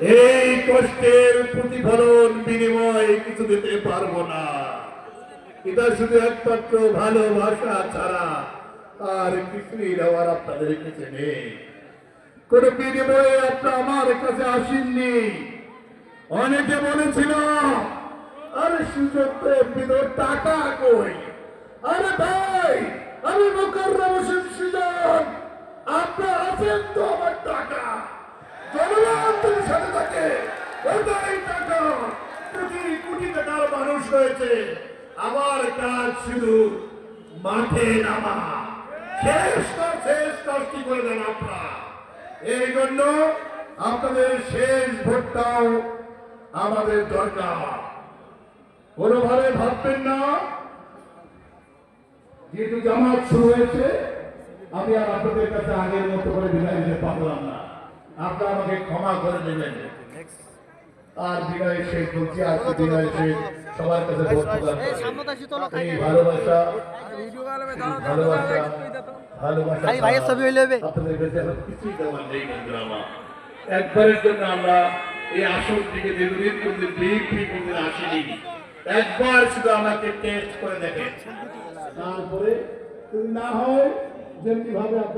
এই কষ্টের প্রতিফলন বিনিময় কিছু দিতে পারবো না। এটা শুধু একমাত্র ভালোবাসা ছাড়া আর কিছুই দেওয়ার আপনাদের কাছে নেই। কোন বিনিময়ে আপনার আমার কাছে আসেননি। অনেকে বলেছিল আরে সুযোগ তো এমনিতে টাকা কই। আরে ভাই, আমি মোকাররম হোসেন সুজন, আপনার আছেন তো আমার টাকা। জনগণ যদি সাথে থাকে ওটাই টাকা। কোটি কোটি টাকার মানুষ রয়েছে, আমার কাজ শুধু মাঠে নামা। শেষ কাজটি করে দেন আপনারা। এই জন্য আপনাদের শেষ ভোটটাও আমাদের দরকার। কোনোভাবে ভাববেন না যেহেতু জামাত শুরু হয়েছে আমি আর আপনাদের কাছে আগের মতো করে বিদায় দিতে পারলাম না। আপনারা আমাকে ক্ষমা করে দেবেন। আর বিনয় শেখ বলছি, আজকে বিনয় শেখ সবার কাছে এই ভালোবাসা আপনাদের কাছে কিছুই দেওয়ার নেই। একবারের জন্য আমরা এই আসন থেকে দীর্ঘদিন করতে বিএনপি করতে আসিনি। একবার শুধু আমাকে টেস্ট করে দেখেন, তারপরে না হয় যেমনি ভাবে আপনার